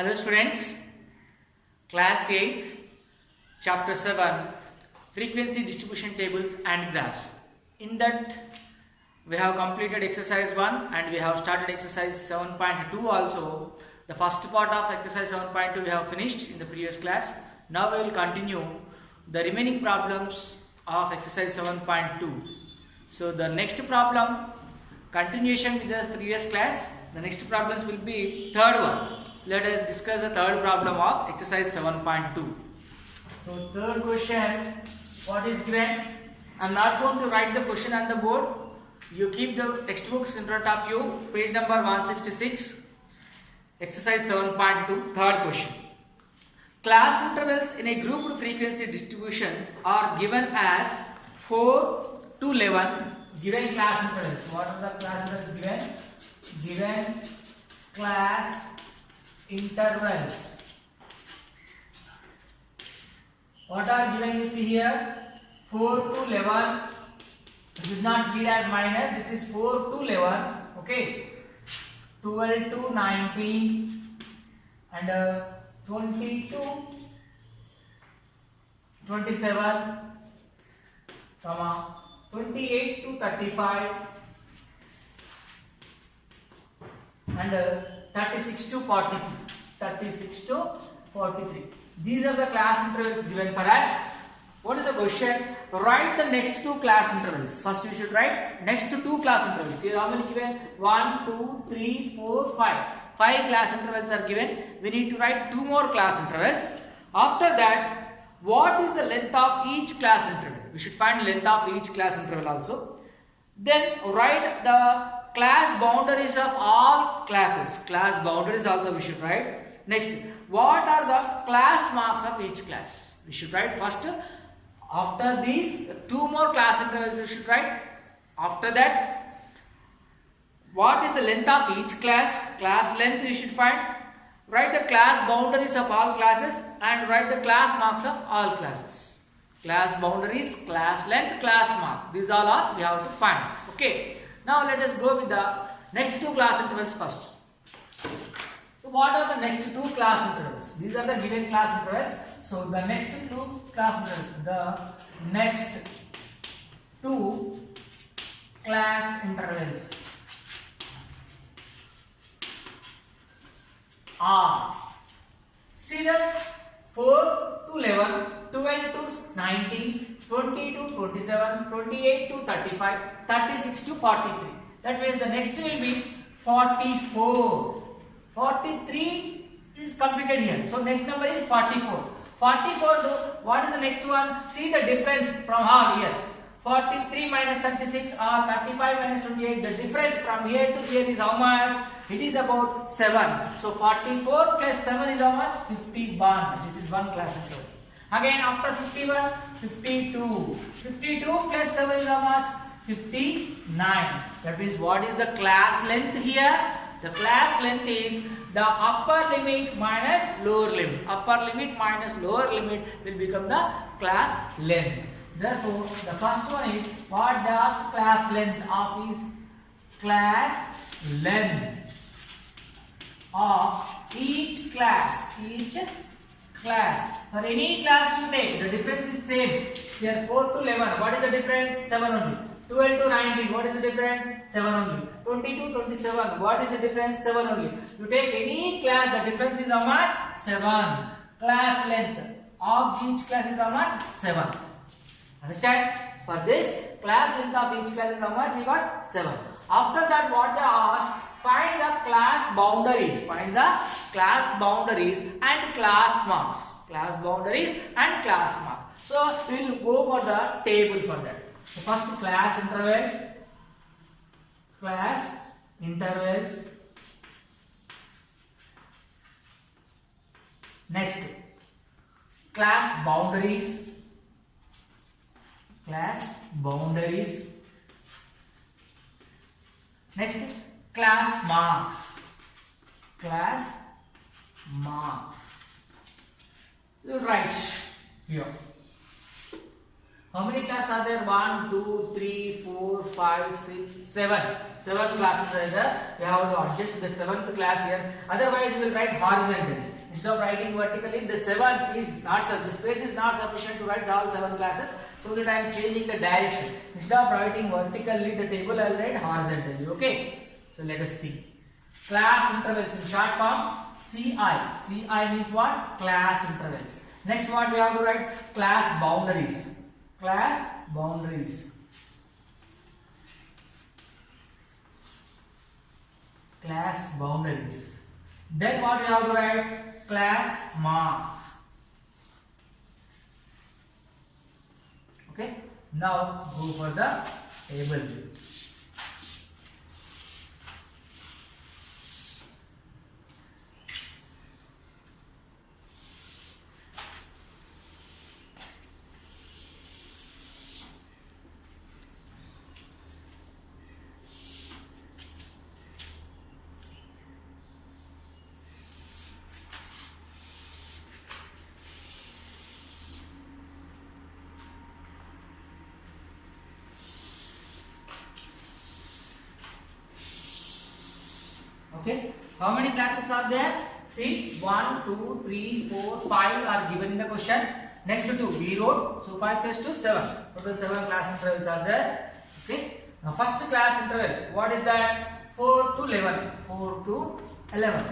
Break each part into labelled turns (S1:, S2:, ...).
S1: Hello students, class 8, chapter 7, frequency distribution tables and graphs. In that we have completed exercise 1 and we have started exercise 7.2 also. The first part of exercise 7.2 we have finished in the previous class. Now we will continue the remaining problems of exercise 7.2. So the next problem, continuation with the previous class, the next problems will be third one. Let us discuss the third problem of exercise 7.2. So third question, what is given? I am not going to write the question on the board. You keep the textbooks in front of you, page number 166, exercise 7.2, third question. Class intervals in a grouped frequency distribution are given as 4 to 11 given class intervals. What are the class intervals given? Given class intervals. What are given you see here? 4 to 11. This is not read as minus. This is 4 to 11. Okay. 12 to 19 and 22, 27, 28 to 35 and 36 to 43. 36 to 43. These are the class intervals given for us. What is the question? Write the next two class intervals. First we should write next two class intervals. Here how many given? 1, 2, 3, 4, 5. 5 class intervals are given. We need to write 2 more class intervals. After that, what is the length of each class interval? We should find length of each class interval also. Then write the class boundaries of all classes. Class boundaries also we should write. Next, what are the class marks of each class? We should write first. After these, 2 more class intervals we should write. After that, what is the length of each class? Class length we should find. Write the class boundaries of all classes and write the class marks of all classes. Class boundaries, class length, class mark. These all are we have to find. Okay. Now let us go with the next 2 class intervals first. So what are the next 2 class intervals? These are the given class intervals. So the next 2 class intervals, the next 2 class intervals are, see the 4 to 11, 12 to 19, 20 to 27, 28 to 35, 36 to 43. That means the next will be 44. 43 is completed here. So next number is 44. 44, what is the next one? See the difference from all here. 43 minus 36 or 35 minus 28. The difference from here to here is how much? It is about 7. So 44 plus 7 is how much? 51. This is one class interval. Again after 51, 52. 52 plus 7 is how much? 59. That means what is the class length here? The class length is the upper limit minus lower limit. Upper limit minus lower limit will become the class length. Therefore, the first one is what does class length of is class length of each class. Each class. For any class you take, the difference is same. Here 4 to 11. What is the difference? 7 only. 12 to 19. What is the difference? 7 only. 20 to 27. What is the difference? 7 only. You take any class, the difference is how much? 7. Class length of each class is how much? 7. Understand? For this, class length of each class is how much? We got 7. After that, what they asked? Find the class boundaries. Find the class boundaries and class marks. Class boundaries and class marks. So, we will go for the table for that. So, first class intervals. Class intervals. Next, class boundaries. Class boundaries. Next, class marks. Class marks. So write here. How many classes are there? 1, 2, 3, 4, 5, 6, 7. 7 classes are there. We have to adjust the 7th class here. Otherwise, we will write horizontally. Instead of writing vertically, the 7 is not the space is not sufficient to write all 7 classes. So that I am changing the direction. Instead of writing vertically the table, I will write horizontally. Okay. So let us see. Class intervals in short form CI. CI means what? Class intervals. Next, what we have to write? Class boundaries. Class boundaries. Class boundaries. Then what we have to write? Class marks. Okay. Now go for the table. Okay, how many classes are there? See, 1, 2, 3, 4, 5 are given in the question. Next to 2, we wrote. So 5 plus 2, 7. Total 7 class intervals are there. Okay, now first class interval, what is that? 4 to 11. 4 to 11.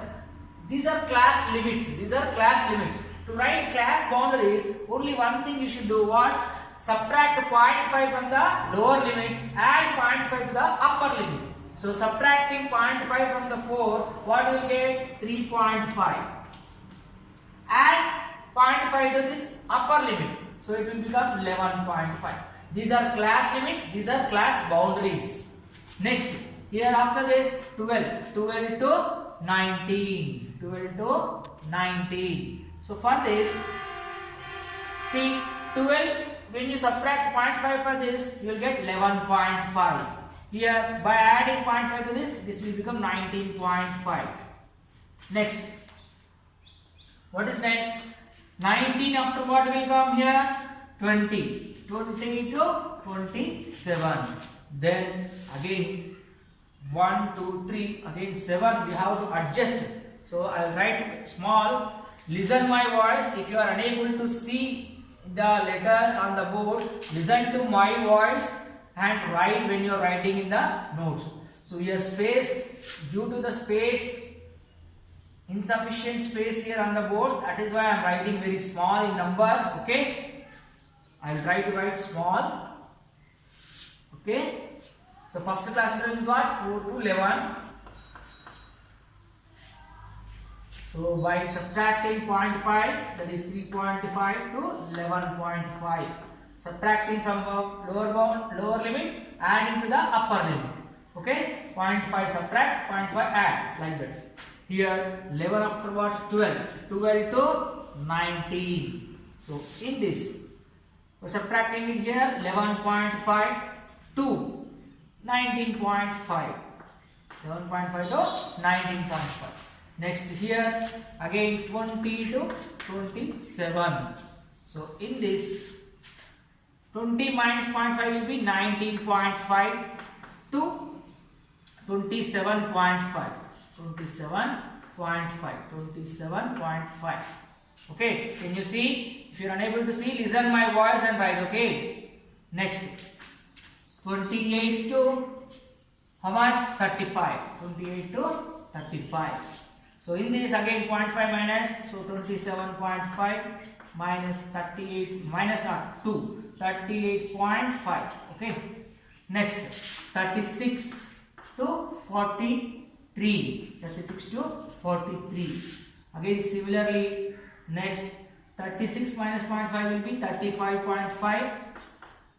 S1: These are class limits. These are class limits. To write class boundaries, only one thing you should do. What? Subtract 0.5 from the lower limit and 0.5 to the upper limit. So subtracting 0.5 from the 4, what will get? 3.5. Add 0.5 to this upper limit. So it will become 11.5. These are class limits. These are class boundaries. Next, here after this 12. 12 to 19. 12 to 19. So for this, see 12, when you subtract 0.5 for this, you will get 11.5. Here, by adding 0.5 to this will become 19.5. Next, what is next? 19 after what will come here? 20. 20 to 27. Then again 1, 2, 3. Again 7. We have to adjust. So I will write small. Listen my voice. If you are unable to see the letters on the board, listen to my voice and write when you are writing in the notes. So here space, due to the space, insufficient space here on the board, that is why I am writing very small in numbers. Okay, I will try to write small. Okay, so first class interval is what? 4 to 11. So by subtracting 0.5, that is 3.5 to 11.5. Subtracting from the lower limit, add into the upper limit. Okay, 0.5 subtract, 0.5 add, like that. Here 11 after what? 12. 12 to 19. So in this, we're subtracting it here 11.5 to 19.5. 11.5 to 19.5. Next here again 20 to 27. So in this, 20 minus 0.5 will be 19.5 to 27.5. 27.5. Okay, can you see? If you are unable to see, listen my voice and write. Okay. Next, 28 to how much? 35. 28 to 35. So in this again 0.5 minus, so 27.5 minus 38 minus not 2. 38.5. Okay. Next, 36 to 43. 36 to 43. Again similarly, next 36 minus 0.5 will be 35.5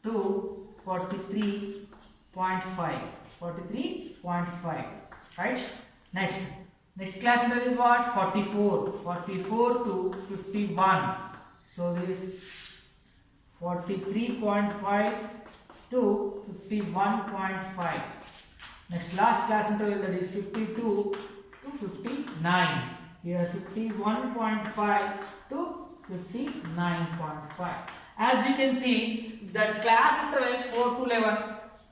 S1: to 43.5. 43.5. Right? Next class interval is what? 44. 44 to 51. So this 43.5 to 51.5. Next last class interval, that is 52 to 59. Here 51.5 to 59.5. As you can see, that class intervals 4 to 11,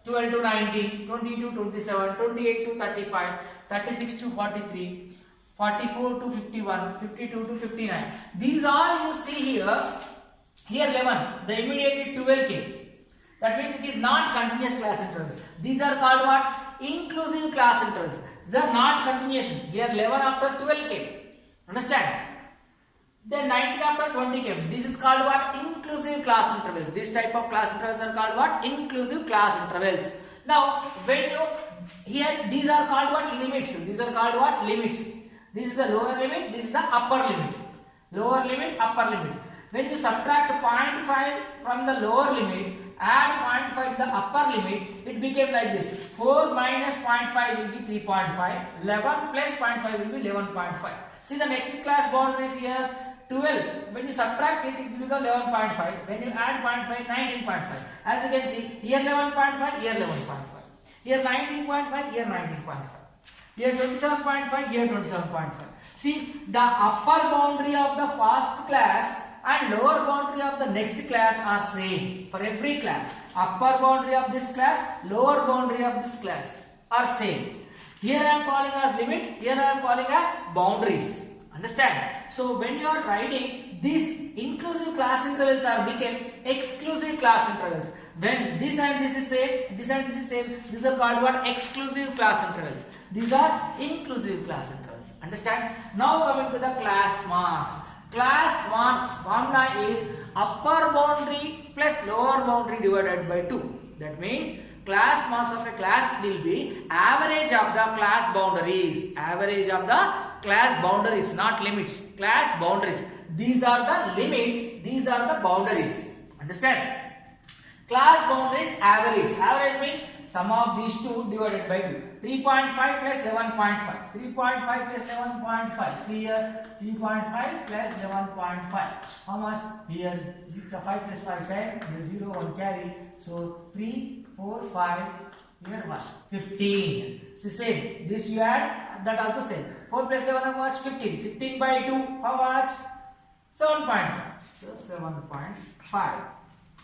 S1: 12 to 19, 20 to 27, 28 to 35, 36 to 43, 44 to 51, 52 to 59. These all you see here. Here 11, the immediately 12 came. That means it is not continuous class intervals. These are called what? Inclusive class intervals. These are not continuation. Here 11 after 12 came. Understand? Then 19 after 20 came. This is called what? Inclusive class intervals. This type of class intervals are called what? Inclusive class intervals. Now, when you here these are called what? Limits. These are called what? Limits. This is the lower limit. This is the upper limit. Lower limit, upper limit. When you subtract 0.5 from the lower limit, add 0.5 to the upper limit, it became like this. 4 minus 0.5 will be 3.5. 11 plus 0.5 will be 11.5. See the next class boundaries here. 12. When you subtract it, it will become 11.5. When you add 0.5, 19.5. As you can see, here 11.5, here 11.5. Here 19.5, here 19.5. Here 27.5, here 27.5. See, the upper boundary of the first class and lower boundary of the next class are same for every class. Upper boundary of this class, lower boundary of this class are same. Here I am calling as limits, here I am calling as boundaries. Understand? So when you are writing, these inclusive class intervals are become exclusive class intervals. When this and this is same, this and this is same, these are called what? Exclusive class intervals. These are inclusive class intervals. Understand? Now coming to the class marks. Class marks formula is upper boundary plus lower boundary divided by 2. That means class marks of a class will be average of the class boundaries. Average of the class boundaries, not limits. Class boundaries. These are the limits. These are the boundaries. Understand? Class boundaries average. Average means sum of these two divided by 2. 3.5 plus 11.5. 3.5 plus 11.5. See here 3.5 plus 11.5. How much? Here 5 plus 5 10. Here 0 1 carry. So 3, 4, 5. Here 1. 15. See same. This you add, that also same. 4 plus 11 how much? 15. 15 by 2 how much? 7.5. So 7.5.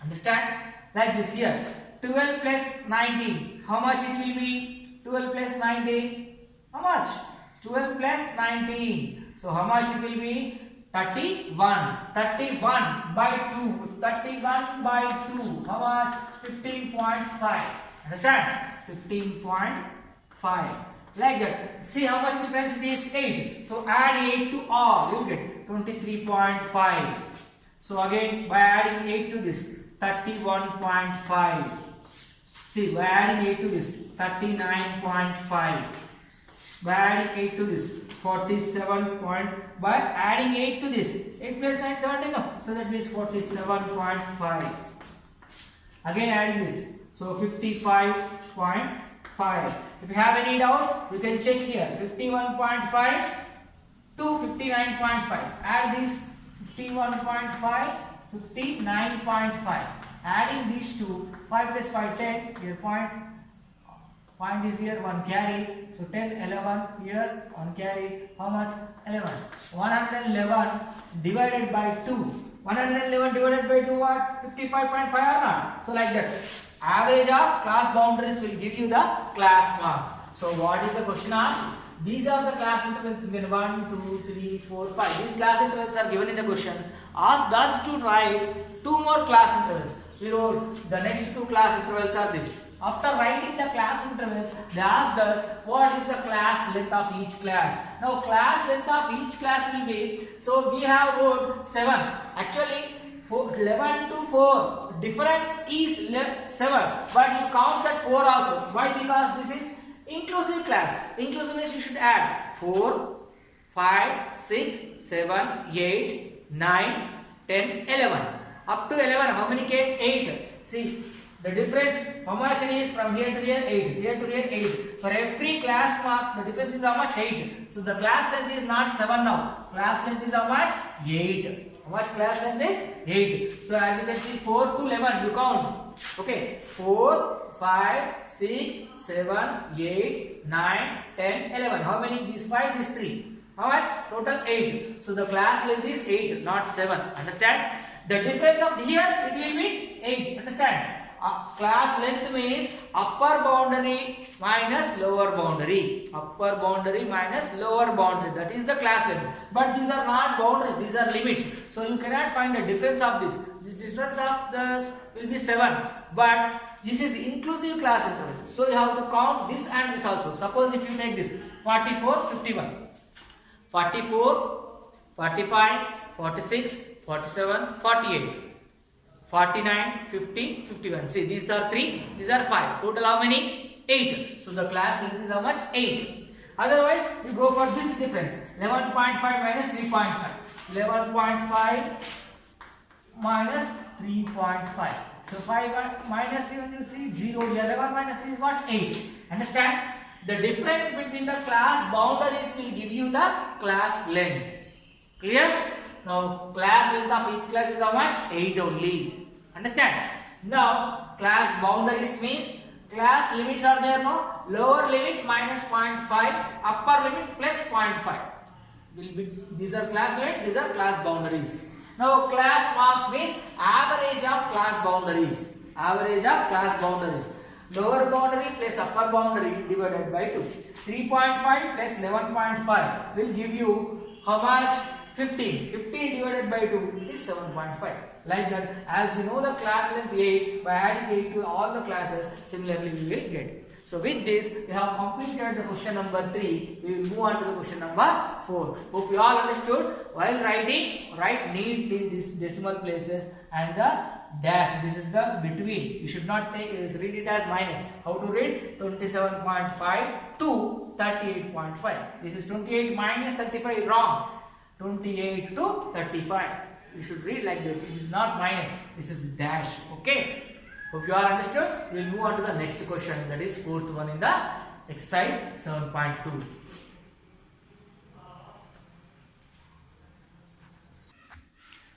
S1: Understand? Like this here. 12 plus 19. How much it will be? 12 plus 19. How much? 12 plus 19. So how much it will be? 31. 31 by 2. 31 by 2. How much? 15.5. Understand? 15.5. Like that. See how much difference it is? 8. So add 8 to all. You get 23.5. So again by adding 8 to this, 31.5. See, by adding 8 to this, 39.5. By adding 8 to this, 47. By adding 8 to this, 8 plus 9, 17. No. So that means 47.5. Again adding this, so 55.5. If you have any doubt, you can check here. 51.5 to 59.5. Add this 51.5, 59.5. Adding these two, 5 plus 5, 10. Here point is here, 1 carry. So 10, 11. Here 1 carry. How much? 11. 111 divided by 2. 111 divided by 2 what? 55.5 or not? So like that. Average of class boundaries will give you the class mark. So what is the question asked? These are the class intervals given 1, 2, 3, 4, 5. These class intervals are given in the question. Asked us to write 2 more class intervals. We wrote the next 2 class intervals are this. After writing the class intervals, they asked us what is the class length of each class. Now class length of each class will be, so we have wrote 7. Actually 11 to 4 difference is 7, but you count that 4 also. Why? Because this is inclusive class. Inclusive means you should add 4, 5, 6, 7, 8, 9, 10, 11. Up to 11, how many came? 8. See, the difference, how much it is from here to here? 8. Here to here, 8. For every class mark, the difference is how much? 8. So the class length is not 7 now. Class length is how much? 8. How much class length is? 8. So as you can see, 4 to 11, you count. Okay, 4, 5, 6, 7, 8, 9, 10, 11. How many? These 5, these 3. How much? Total 8. So the class length is 8, not 7. Understand? The difference of here, it will be 8. Understand? Class length means upper boundary minus lower boundary. Upper boundary minus lower boundary. That is the class length. But these are not boundaries. These are limits. So you cannot find the difference of this. This difference of this will be 7. But this is inclusive class interval. So you have to count this and this also. Suppose if you make this 44, 51. 44, 45, 46, 47, 48. 49, 50, 51. See, these are 3, these are 5. Total how many? 8. So the class length is how much? 8. Otherwise, we go for this difference. 11.5 minus 3.5. 11.5 minus 3.5. So 5 minus, you see 0 here. 11 minus 3 is what? 8. Understand? The difference between the class boundaries will give you the class length. Clear? Now, class length of each class is how much? 8 only. Understand? Now, class boundaries means class limits are there, no? Lower limit minus 0.5, upper limit plus 0.5. These are class limits, these are class boundaries. Now, class marks means average of class boundaries. Average of class boundaries. Lower boundary plus upper boundary divided by 2. 3.5 plus 11.5 will give you how much? 15. 15 divided by 2 is 7.5. Like that, as we know the class length 8, by adding 8 to all the classes, similarly we will get. So with this, we have completed the question number 3. We will move on to the question number 4. Hope you all understood. While writing, write neatly these decimal places and the dash. This is the between. You should not read it as minus. How to read? 27.5 to 38.5. This is 28 minus 35. Wrong. 28 to 35. You should read like that. It is not minus. This is dash. Okay. Hope you all understood. We will move on to the next question. That is fourth one in the exercise 7.2.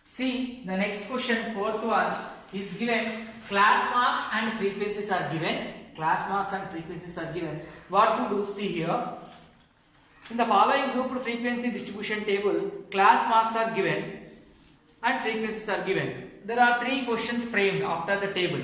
S1: See, the next question, fourth one, is given class marks and frequencies are given. Class marks and frequencies are given. What to do? See here. In the following grouped frequency distribution table, class marks are given and frequencies are given. There are 3 questions framed after the table.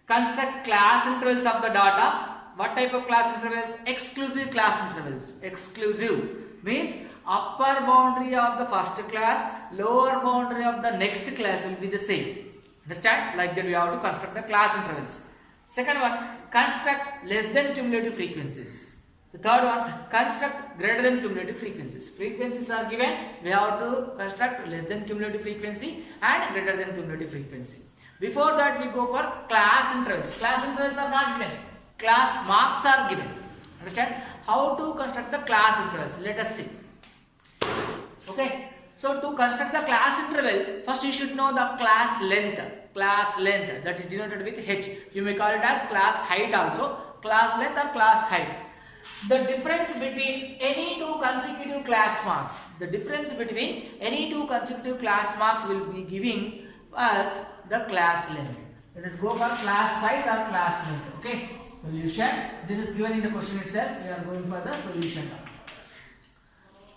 S1: Construct class intervals of the data. What type of class intervals? Exclusive class intervals. Exclusive means upper boundary of the first class, lower boundary of the next class will be the same. Understand? Like that we have to construct the class intervals. Second one, construct less than cumulative frequencies. The third one, construct greater than cumulative frequencies. Frequencies are given, we have to construct less than cumulative frequency and greater than cumulative frequency. Before that, we go for class intervals. Class intervals are not given. Class marks are given. Understand? How to construct the class intervals? Let us see. Okay. So, to construct the class intervals, first you should know the class length. Class length, that is denoted with H. You may call it as class height also. Class length or class height. The difference between any 2 consecutive class marks. The difference between any 2 consecutive class marks will be giving us the class length. Let us go for class size or class length. Okay. Solution. This is given in the question itself. We are going for the solution.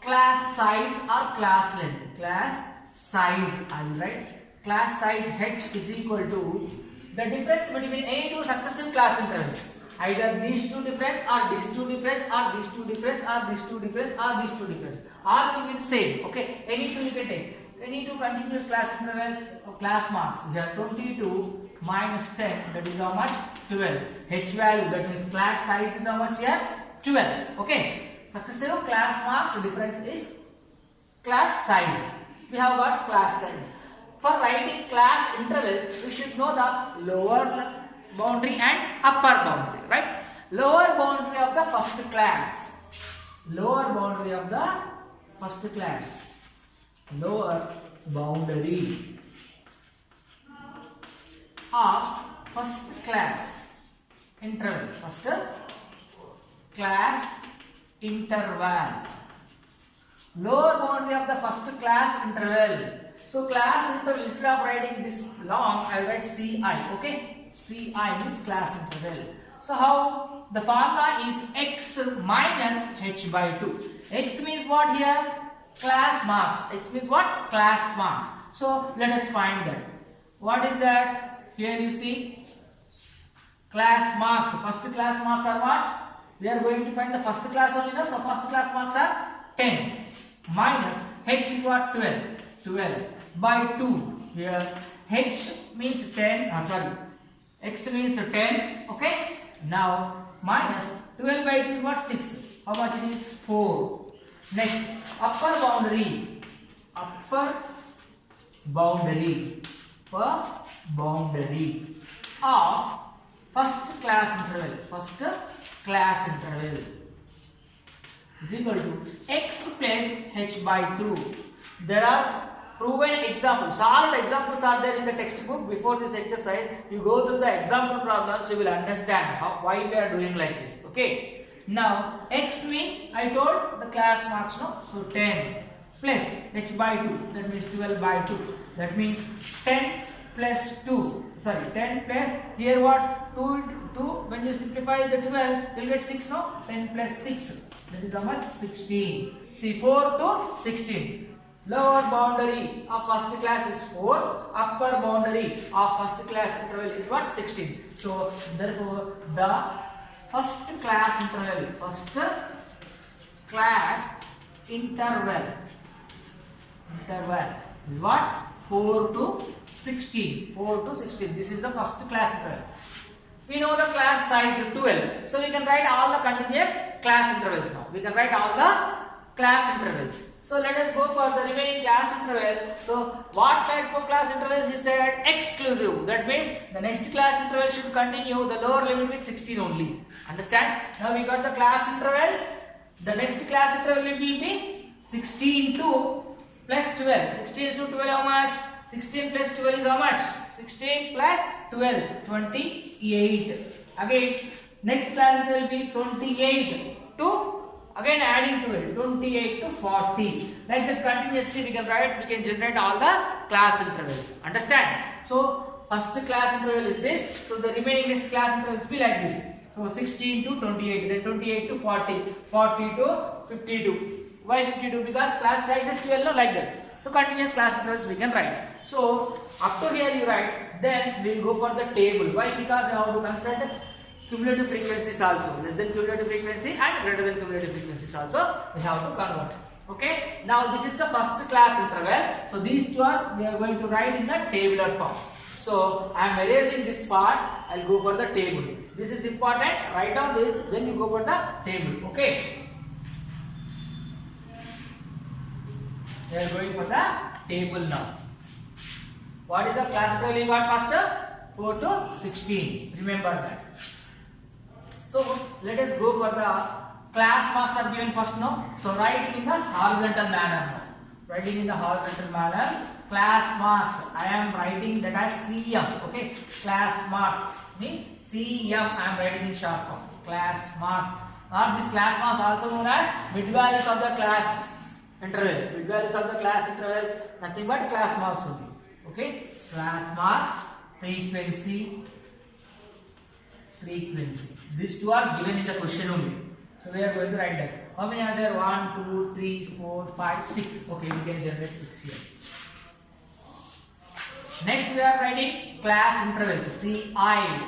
S1: Class size or class length. Class size. I will write. Class size H is equal to the difference between any 2 successive class intervals. Either these 2 difference or these 2 difference or these 2 difference or these 2 difference or these 2 difference. All will be the same. Okay. Any 2 you can take. Any 2 continuous class intervals or class marks. We have 22 minus 10. That is how much? 12. H value. That means class size is how much here? 12. Okay. Successive class marks difference is class size. We have got class size. For writing class intervals, we should know the lower boundary and upper boundary, right? Lower boundary of the first class. Lower boundary of the first class. Lower boundary of first class interval. First class interval. Lower boundary of the first class interval. So class interval, instead of writing this long, I will write Ci. Okay. Ci means class interval. So how? The formula is x minus h by 2. X means what here? Class marks. X means what? Class marks. So let us find that. What is that? Here you see class marks. First class marks are what? We are going to find the first class only now. So first class marks are 10 minus h is what? 12. 12 by 2. Here h means 10. X means 10. Okay. Now minus 12 by 2 is what? 6. How much it is? 4. Next, upper boundary of first class interval is equal to x plus h by 2. There are proven examples, solved examples are there in the textbook. Before this exercise, you go through the example problems, you will understand why we are doing like this. Okay. Now x means, I told the class marks, no? So 10 plus h by 2, that means 12 by 2. That means 10 plus 2. 10 plus, here what? 2, when you simplify the 12, you will get 6, no? 10 plus 6. That is how much? 16. See, 4 to 16. Lower boundary of first class is 4. Upper boundary of first class interval is what? 16. So therefore the first class interval is what? 4 to 16. 4 to 16. This is the first class interval. We know the class size is 12. So we can write all the continuous class intervals now. We can write all the class intervals. So let us go for the remaining class intervals. So what type of class intervals is said? Exclusive. That means the next class interval should continue the lower limit with 16 only. Understand? Now we got the class interval. The next class interval will be 16 to plus 12. 16 to 12 how much? 16 plus 12 is how much? 16 plus 12, 28. Again, next class interval will be 28 to, again adding to it, 28 to 40. Like that continuously we can write, we can generate all the class intervals. Understand? So first class interval is this. So the remaining next class intervals will be like this. So 16 to 28, then 28 to 40, 40 to 52. Why 52? Because class size is 12, no? Like that. So continuous class intervals we can write. So up to here you write, then we will go for the table. Why? Because we have to consider cumulative frequencies also. Less than cumulative frequency and greater than cumulative frequencies also we have to convert. Okay. Now this is the first class interval. So these two are we are going to write in the tabular form. So I am erasing this part. I will go for the table. This is important. Write down this. Then you go for the table. Okay. We are going for the table now. What is the class interval we got first? 4 to 16. Remember that. So let us go for the class marks are given first now. So write it in the horizontal manner now. Writing in the horizontal manner. Class marks. I am writing that as CM. Okay. Class marks means CM. I am writing in short form. Class marks. Or this class marks also known as mid values of the class interval. Mid values of the class intervals. Nothing but class marks only. Okay. Class marks. Frequency. These two are given in the question only. So we are going to write that. How many are there? 1, 2, 3, 4, 5, 6. Okay, we can generate 6 here. Next we are writing class intervals. CI,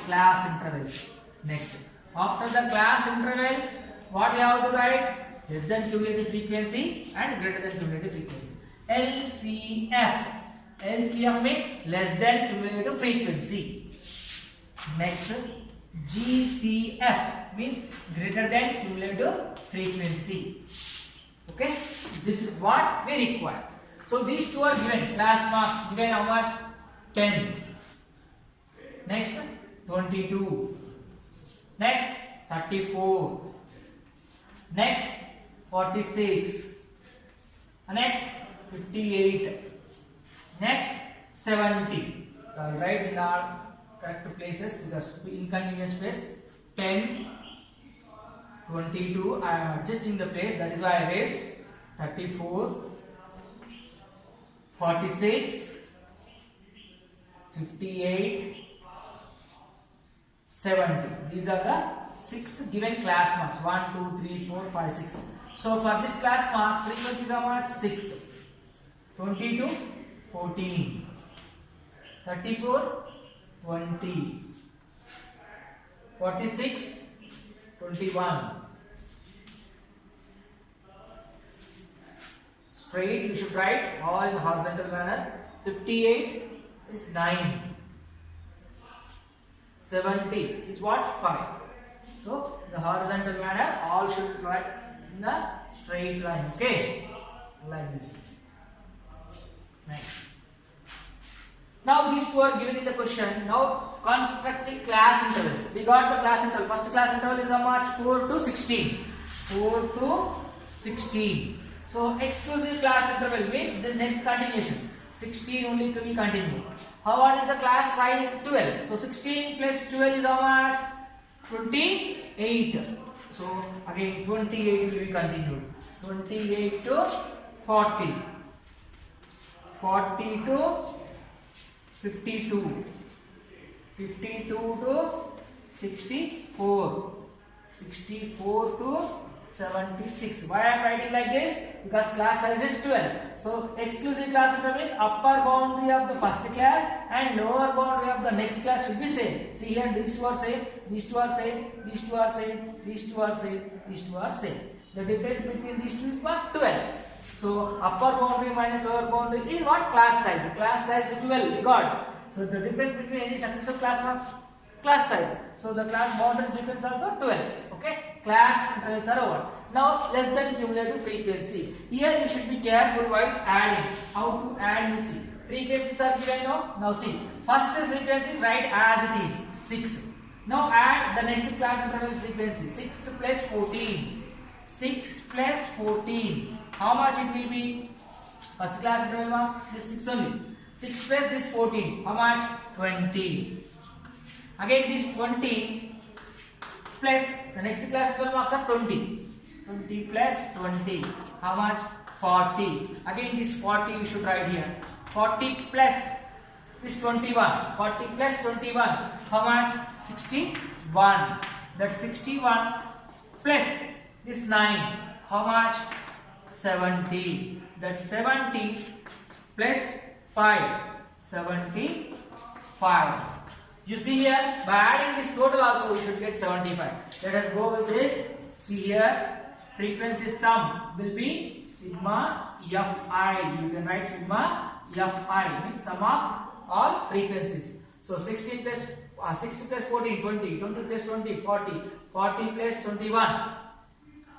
S1: class intervals. Next. After the class intervals, what we have to write? Less than cumulative frequency and greater than cumulative frequency. LCF. LCF means less than cumulative frequency. Next. GCF means greater than cumulative frequency. Okay, this is what we require. So these two are given. Class marks given how much? 10. Next 22. Next 34. Next 46. Next 58. Next 70. So I will write in our correct places because in continuous space. 10, 22. I am adjusting the place. That is why I raised 34, 46, 58, 70. These are the 6 given class marks. 1, 2, 3, 4, 5, 6. So for this class mark, frequency is how much? 6. 22, 14, 34, 20, 46, 21. Straight you should write all in horizontal manner. 58 is 9. 70 is what? 5. So the horizontal manner all should write in the straight line. Okay, like this. Next. Now these two are given in the question. Now constructing class intervals. We got the class interval. First class interval is how much? 4 to 16. 4 to 16. So exclusive class interval means the next continuation. 16 only will continue. How what is the class size? 12. So 16 plus 12 is how much? 28. So again 28 will be continued. 28 to 40. 40 to 52. 52 to 64. 64 to 76. Why I am writing like this? Because class size is 12. So exclusive class interval means upper boundary of the first class and lower boundary of the next class should be same. See here, these two are same, these two are same, these two are same, these two are same, these two are same. The difference between these two is what? 12. So upper boundary minus lower boundary is what? Class size. Class size is 12. We got. So the difference between any successive class size. So the class boundaries difference also 12. Okay. Class intervals are over. Now less than cumulative frequency. Here you should be careful while adding. How to add you see. Frequencies are given now. Now see. First frequency write as it is 6. Now add the next class interval frequency. 6 plus 14. 6 plus 14. How much it will be? First class interval this 6 only. 6 plus this 14. How much? 20. Again this 20 plus the next class 12 marks are 20. 20 plus 20. How much? 40. Again this 40 you should write here. 40 plus this 21. 40 plus 21. How much? 61. That's 61 plus this 9. How much? 70. That's 70 plus 5. 75. You see here, by adding this total also we should get 75. Let us go with this. See here, frequency sum will be sigma fi. You can write sigma fi, means sum of all frequencies. So 16 plus 60 plus 14, 20, 20 plus 20, 40, 40 plus 21,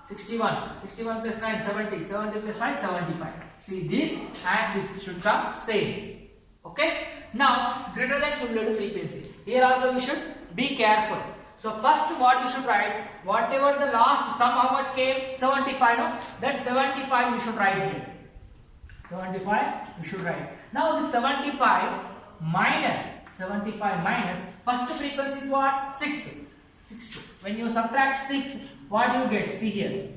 S1: 61, 61 plus 9, 70, 70 plus 5, 75. See this and this should come same. Okay. Now greater than cumulative frequency. Here also we should be careful. So first what you should write, whatever the last sum how much came? 75, no? That 75 we should write here. 75 we should write. Now this 75 minus first frequency is what? 6. 6. When you subtract 6, what do you get? See here.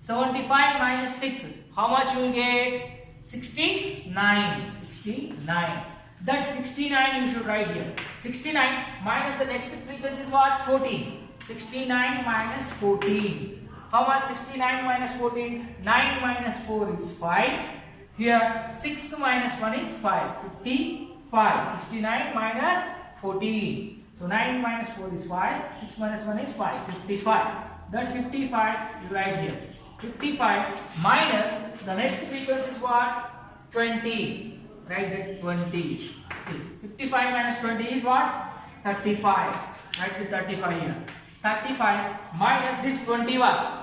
S1: 75 minus 6. How much you will get? 69. 69. That 69 you should write here. 69 minus the next frequency is what? 14. 69 minus 14. How much? 69 minus 14. 9 minus 4 is 5. Here 6 minus 1 is 5. 55. 69 minus 14. So 9 minus 4 is 5. 6 minus 1 is 5. 55. That 55 you write here. 55 minus the next frequency is what? 20. Write that 20. See, 55 minus 20 is what? 35. Write the 35 here. 35 minus this 21.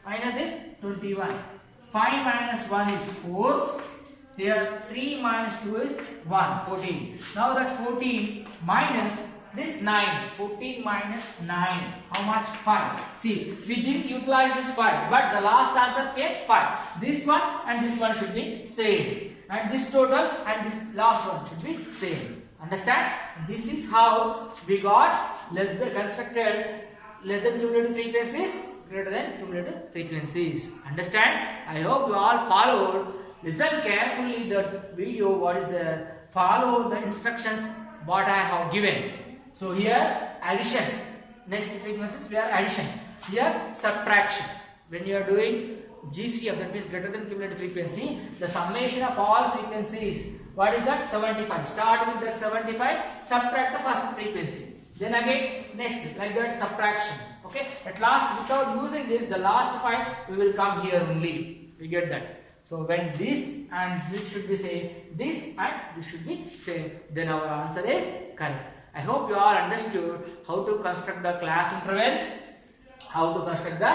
S1: Minus this 21. 5 minus 1 is 4. Here 3 minus 2 is 1. 14. Now that 14 minus this 9. 14 minus 9. How much? 5. See, we didn't utilize this 5. But the last answer came 5. This one and this one should be same. And this total and this last one should be same. Understand? This is how we got constructed less than cumulative frequencies, greater than cumulative frequencies. Understand? I hope you all followed. Listen carefully the video. What is the follow the instructions what I have given. So here addition. Next frequencies we are addition. Here subtraction. When you are doing GCF, that means greater than cumulative frequency, the summation of all frequencies, what is that? 75. Start with that 75, subtract the first frequency. Then again, next, like that subtraction. Okay, at last, without using this, the last 5 we will come here only. We get that. So when this and this should be same, this and this should be same, then our answer is correct. I hope you all understood how to construct the class intervals, how to construct the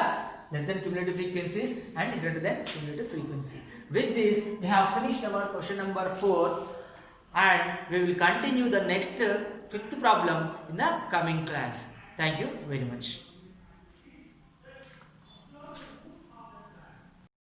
S1: less than cumulative frequencies and greater than cumulative frequency. With this, we have finished our question number 4, and we will continue the next 5th problem in the coming class. Thank you very much.